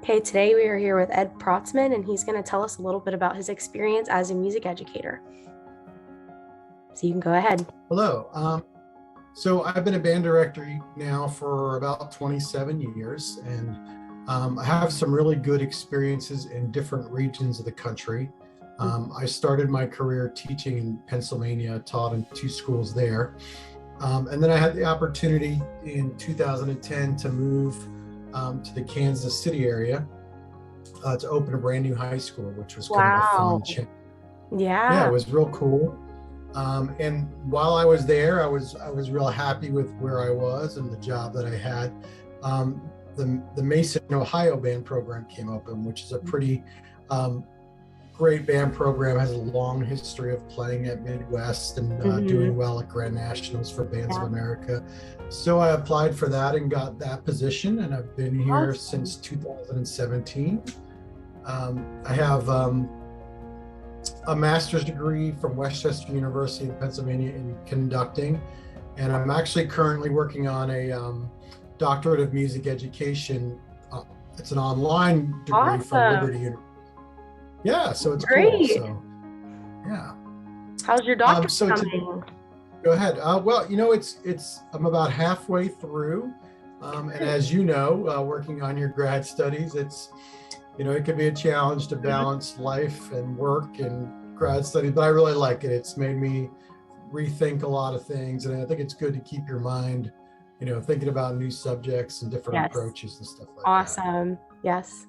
Okay, today we are here with Ed Protzman, and he's going to tell us a little bit about his experience as a music educator. So you can go ahead. Hello. So I've been a band director now for about 27 years, and I have some really good experiences in different regions of the country. I started my career teaching in Pennsylvania, taught in 2 schools there. And then I had the opportunity in 2010 to move to the Kansas City area to open a brand new high school, which was kind of a fun change. Yeah, it was real cool. And while I was there, I was real happy with where I was and the job that I had. The Mason, Ohio band program came open, which is a pretty great band program, has a long history of playing at Midwest and doing well at Grand Nationals for Bands of America. So I applied for that and got that position, and I've been here since 2017. I have a master's degree from Westchester University in Pennsylvania in conducting, and I'm actually currently working on a doctorate of music education. It's an online degree from Liberty University. Yeah, so it's great. Cool. So, yeah. How's your doctorate coming? Go ahead. Well, I'm about halfway through, and as you know, working on your grad studies, it can be a challenge to balance life and work and grad studies, but I really like it. It's made me rethink a lot of things, and I think it's good to keep your mind, thinking about new subjects and different approaches and stuff like that. Awesome. Yes.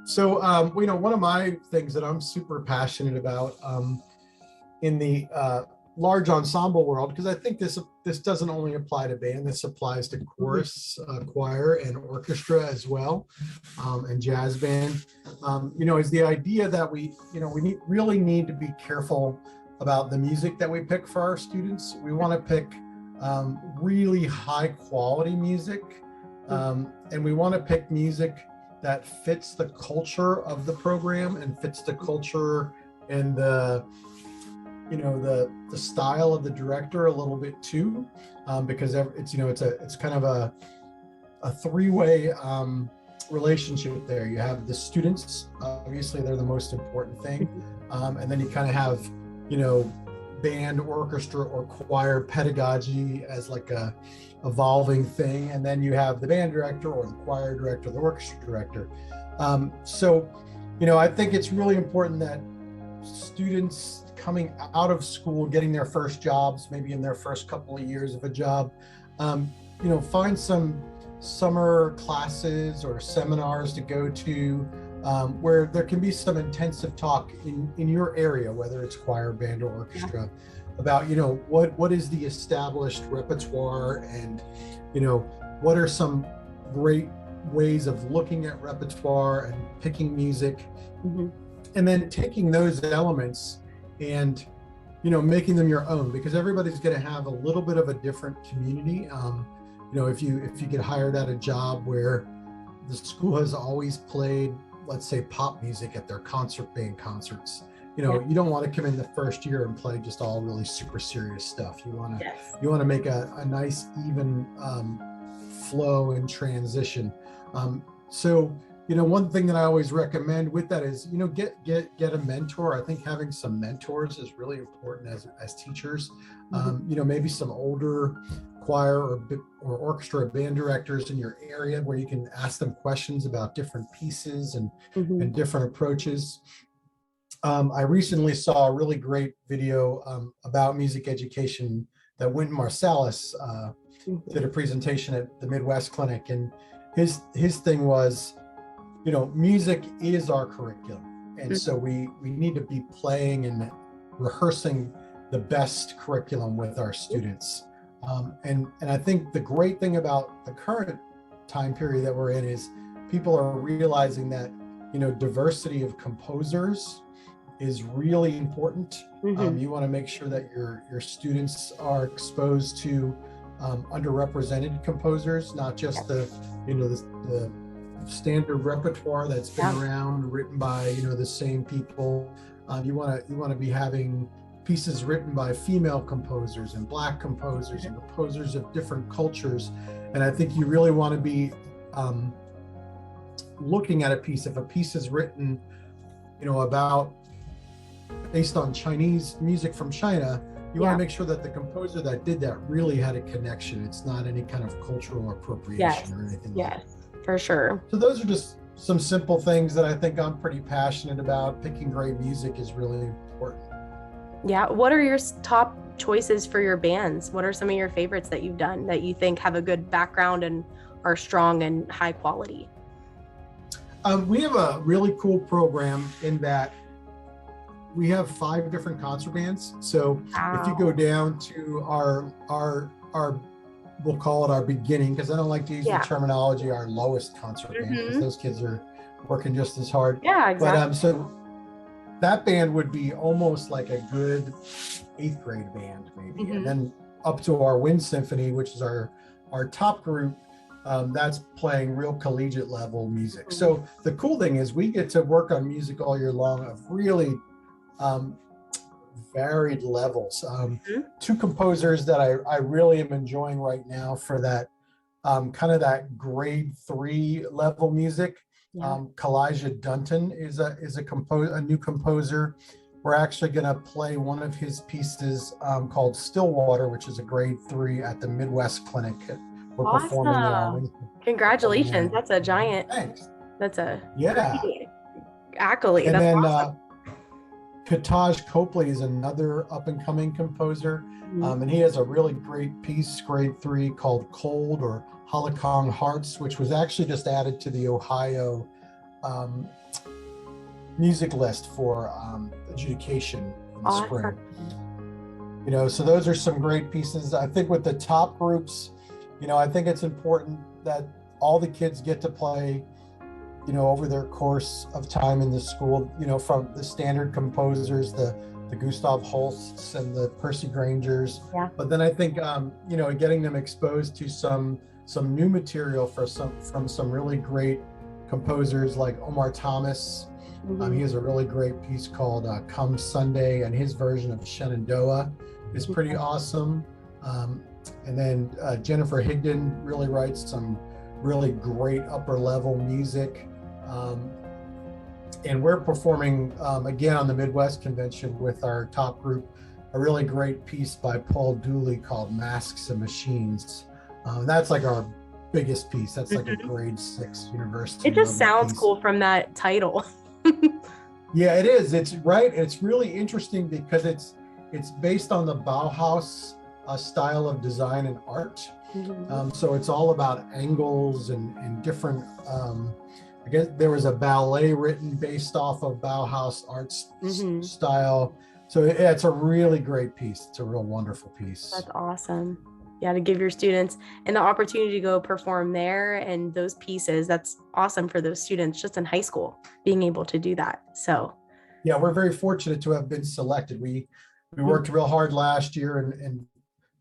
So, one of my things that I'm super passionate about in the large ensemble world, because I think this doesn't only apply to band, this applies to chorus, choir, and orchestra as well, and jazz band, is the idea that we really need to be careful about the music that we pick for our students. We want to pick really high quality music, and we want to pick music that fits the culture of the program and fits the culture and the style of the director a little bit too, because it's kind of a three-way relationship there. You have the students, obviously they're the most important thing, and then you kind of have band, orchestra, or choir pedagogy as like a evolving thing, and then you have the band director or the choir director, the orchestra director. So I think it's really important that students coming out of school, getting their first jobs, maybe in their first couple of years of a job, find some summer classes or seminars to go to, where there can be some intensive talk in your area, whether it's choir, band, or orchestra, about what is the established repertoire, and what are some great ways of looking at repertoire and picking music, and then taking those elements and making them your own, because everybody's going to have a little bit of a different community. If you get hired at a job where the school has always played, let's say, pop music at their band concerts, you don't want to come in the first year and play just all really super serious stuff. You want to make a nice even flow and transition. So one thing that I always recommend with that is get a mentor. I think having some mentors is really important as teachers. Maybe some older choir or orchestra or band directors in your area where you can ask them questions about different pieces and different approaches. I recently saw a really great video about music education that Wynton Marsalis did a presentation at the Midwest Clinic, and his thing was, music is our curriculum, and so we need to be playing and rehearsing the best curriculum with our students. And I think the great thing about the current time period that we're in is people are realizing that diversity of composers is really important. You want to make sure that your students are exposed to underrepresented composers, not just the standard repertoire that's been around, written by the same people. You want to be having pieces written by female composers and Black composers and composers of different cultures. And I think you really want to be looking at a piece, if a piece is written, about based on Chinese music from China, you want to make sure that the composer that did that really had a connection. It's not any kind of cultural appropriation or anything like that. Yes, for sure. So those are just some simple things that I think I'm pretty passionate about. Picking great music is really important. Yeah. What are your top choices for your bands? What are some of your favorites that you've done that you think have a good background and are strong and high quality? We have a really cool program in that we have 5 different concert bands. So if you go down to our we'll call it our beginning, because I don't like to use the terminology our lowest concert band, because those kids are working just as hard. Yeah, exactly. But so that band would be almost like a good 8th grade band maybe. And then up to our Wind Symphony, which is our top group, that's playing real collegiate level music. So the cool thing is we get to work on music all year long of really varied levels. 2 composers that I really am enjoying right now for that kind of that grade 3 level music. Kalijah Dunton is a new composer. We're actually going to play one of his pieces called Stillwater, which is a grade 3 at the Midwest Clinic. We're performing. Congratulations! That's a giant. Thanks. That's a And accolade. That's then awesome. Kataj Copley is another up-and-coming composer, and he has a really great piece, grade 3, called Cold or Halakong Hearts, which was actually just added to the Ohio music list for adjudication in the spring. So those are some great pieces. I think with the top groups, I think it's important that all the kids get to play over their course of time in the school, from the standard composers, the Gustav Holsts and the Percy Grangers. But then I think, getting them exposed to some new material from some really great composers like Omar Thomas. He has a really great piece called Come Sunday, and his version of Shenandoah is pretty awesome. And then Jennifer Higdon really writes some really great upper level music. And we're performing again on the Midwest Convention with our top group, a really great piece by Paul Dooley called Masks and Machines. That's like our biggest piece. That's like a grade 6 university. It just sounds cool from that title. Yeah, it is. It's right. It's really interesting because it's based on the Bauhaus style of design and art. So it's all about angles and different, I guess there was a ballet written based off of Bauhaus art style. So it's a really great piece. It's a real wonderful piece. That's awesome. Yeah, to give your students and the opportunity to go perform there and those pieces, that's awesome for those students just in high school, being able to do that. So yeah, we're very fortunate to have been selected. We worked real hard last year and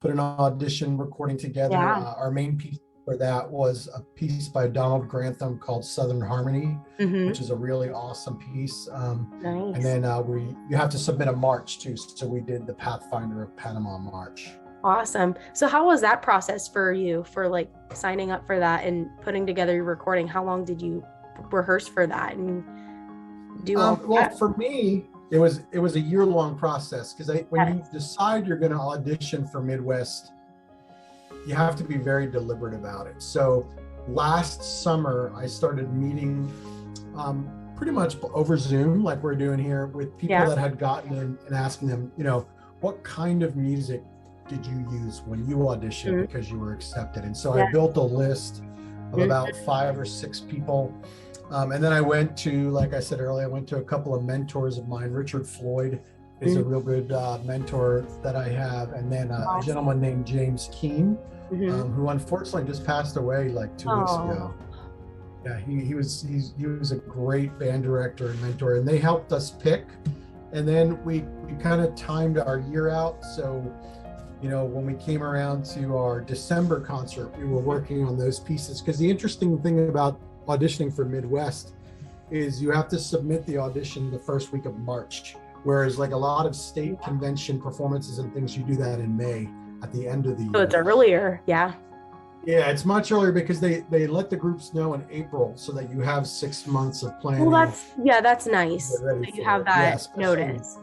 put an audition recording together. Our main piece for that was a piece by Donald Grantham called Southern Harmony, which is a really awesome piece. Nice. And then you have to submit a march too. So we did the Pathfinder of Panama March. Awesome. So how was that process for you, for like signing up for that and putting together your recording? How long did you rehearse for that and do all well, that? For me, it was a year-long process, because when you decide you're going to audition for Midwest, you have to be very deliberate about it. So last summer, I started meeting pretty much over Zoom, like we're doing here, with people that had gotten in and asking them, what kind of music did you use when you auditioned because you were accepted? And so I built a list of about 5 or 6 people. And then I went to, like I said earlier, I went to a couple of mentors of mine. Richard Floyd is a real good mentor that I have. And then a gentleman named James Keene, who unfortunately just passed away like 2 weeks ago. Yeah, he was a great band director and mentor, and they helped us pick. And then we kind of timed our year out. So, when we came around to our December concert, we were working on those pieces, because the interesting thing about auditioning for Midwest is you have to submit the audition the first week of March, whereas like a lot of state convention performances and things, you do that in May at the end of the year. So it's earlier. Yeah. Yeah, it's much earlier because they let the groups know in April so that you have 6 months of Well, planning that's to get nice ready that you for have it. Yeah, that especially notice.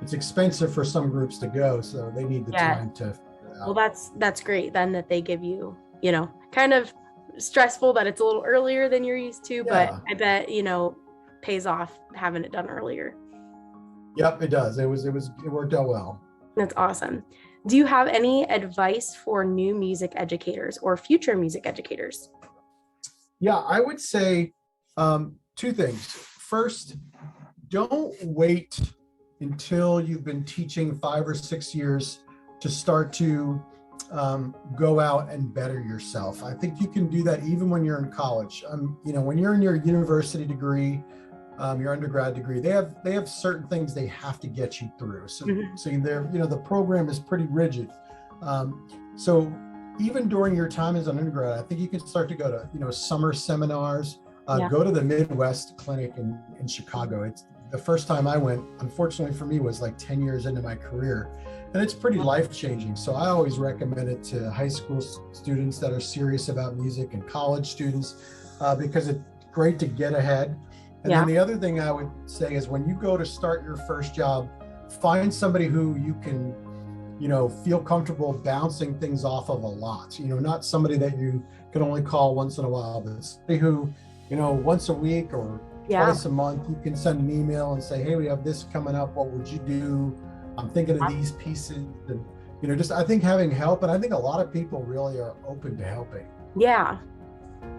it's expensive for some groups to go, so they need the Yeah. time to figure it Well, out. that's great then that they give you, kind of stressful that it's a little earlier than you're used to, but Yeah. I bet, pays off having it done earlier. Yep, it does. It worked out well. That's awesome. Do you have any advice for new music educators or future music educators? Yeah, I would say two things. First, don't wait until you've been teaching 5 or 6 years to start to go out and better yourself. I think you can do that even when you're in college. When you're in your university degree, your undergrad degree, they have certain things they have to get you through. So Mhm. so they're the program is pretty rigid. So even during your time as an undergrad, I think you can start to go to summer seminars. Yeah. Go to the Midwest Clinic in Chicago. It's the first time I went. Unfortunately for me, was like 10 years into my career, and it's pretty life changing. So I always recommend it to high school students that are serious about music and college students because it's great to get ahead. And then Yeah. the other thing I would say is when you go to start your first job, find somebody who you can, feel comfortable bouncing things off of a lot. Not somebody that you can only call once in a while, but somebody who, once a week or Yeah. twice a month, you can send an email and say, hey, we have this coming up. What would you do? I'm thinking of these pieces. And, just I think having help, and I think a lot of people really are open to helping. Yeah.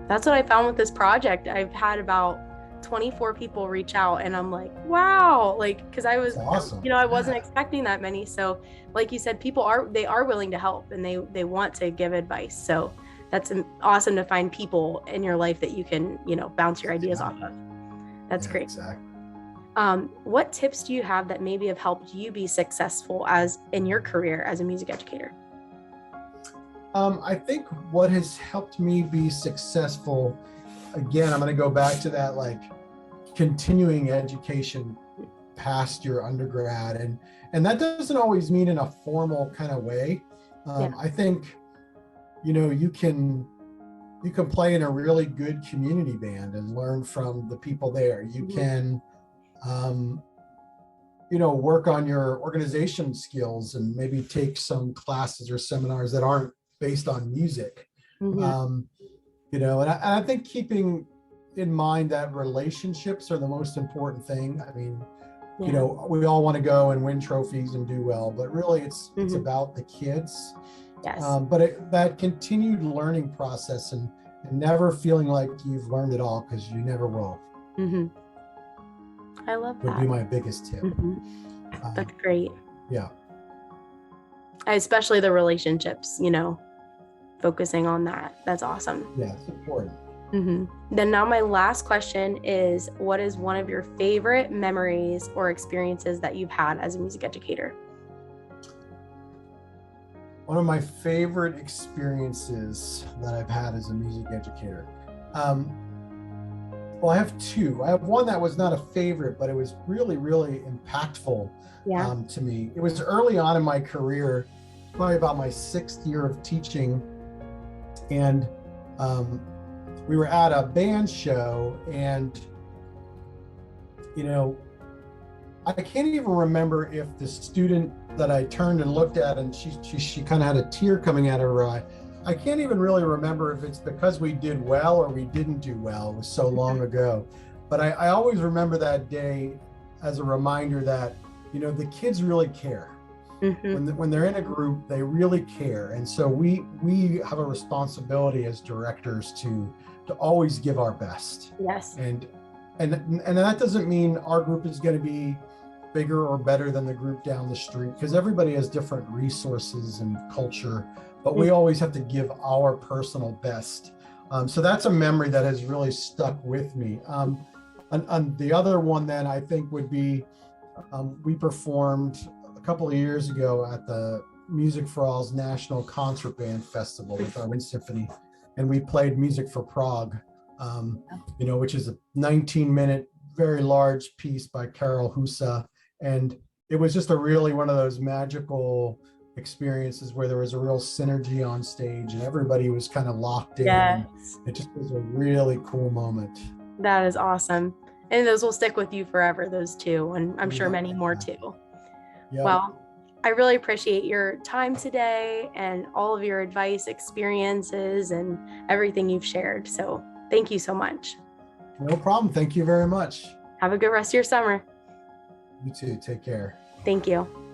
That's what I found with this project. I've had about 24 people reach out and I'm like, wow, like because It's awesome. I wasn't Yeah. expecting that many. So, like you said, they are willing to help and they want to give advice. So, that's awesome to find people in your life that you can, bounce your ideas off Exactly. of. That's Yeah, great. exactly. What tips do you have that maybe have helped you be successful as in your career as a music educator? I think what has helped me be successful, again, I'm going to go back to that like continuing education past your undergrad, and that doesn't always mean in a formal kind of way. Yeah. I think you can play in a really good community band and learn from the people there. You Mhm. can work on your organization skills and maybe take some classes or seminars that aren't based on music. Mhm. um, and I think keeping in mind that relationships are the most important thing. I mean, Yeah. we all want to go and win trophies and do well, but really it's Mhm. about the kids. Yes. But that continued learning process and never feeling like you've learned it all, because you never will, Mhm. I love would be that. my biggest tip. Mhm. Um, That's great. yeah. Especially the relationships, focusing on that. That's awesome. Yeah, it's important. Then now my last question is, what is one of your favorite memories or experiences that you've had as a music educator? One of my favorite experiences that I've had as a music educator. Um, well, I have two. I have one that was not a favorite, but it was really, really impactful Yeah. to me. It was early on in my career, probably about my 6th year of teaching, and um, we were at a band show, and you know, I can't even remember if the student that I turned and looked at, and she kind of had a tear coming out of her eye. I can't even really remember if it's because we did well or we didn't do well. It was so long ago. But I always remember that day as a reminder that, the kids really care. Mm-hmm. When they're in a group, they really care. And so we have a responsibility as directors to always give our best. Yes. And that doesn't mean our group is going to be bigger or better than the group down the street, because everybody has different resources and culture, but we always have to give our personal best. So that's a memory that has really stuck with me. And the other one then I think would be, we performed a couple of years ago at the Music for All's National Concert Band Festival with our wind symphony, and we played Music for Prague, which is a 19-minute, very large piece by Karol Husa. And it was just a really one of those magical experiences where there was a real synergy on stage and everybody was kind of locked in. Yes. And it just was a really cool moment. That is awesome. And those will stick with you forever, those two, and I'm sure Yeah, many more exactly. too. Yeah. Well, I really appreciate your time today and all of your advice, experiences, and everything you've shared. So thank you so much. No problem. Thank you very much. Have a good rest of your summer. You too. Take care. Thank you.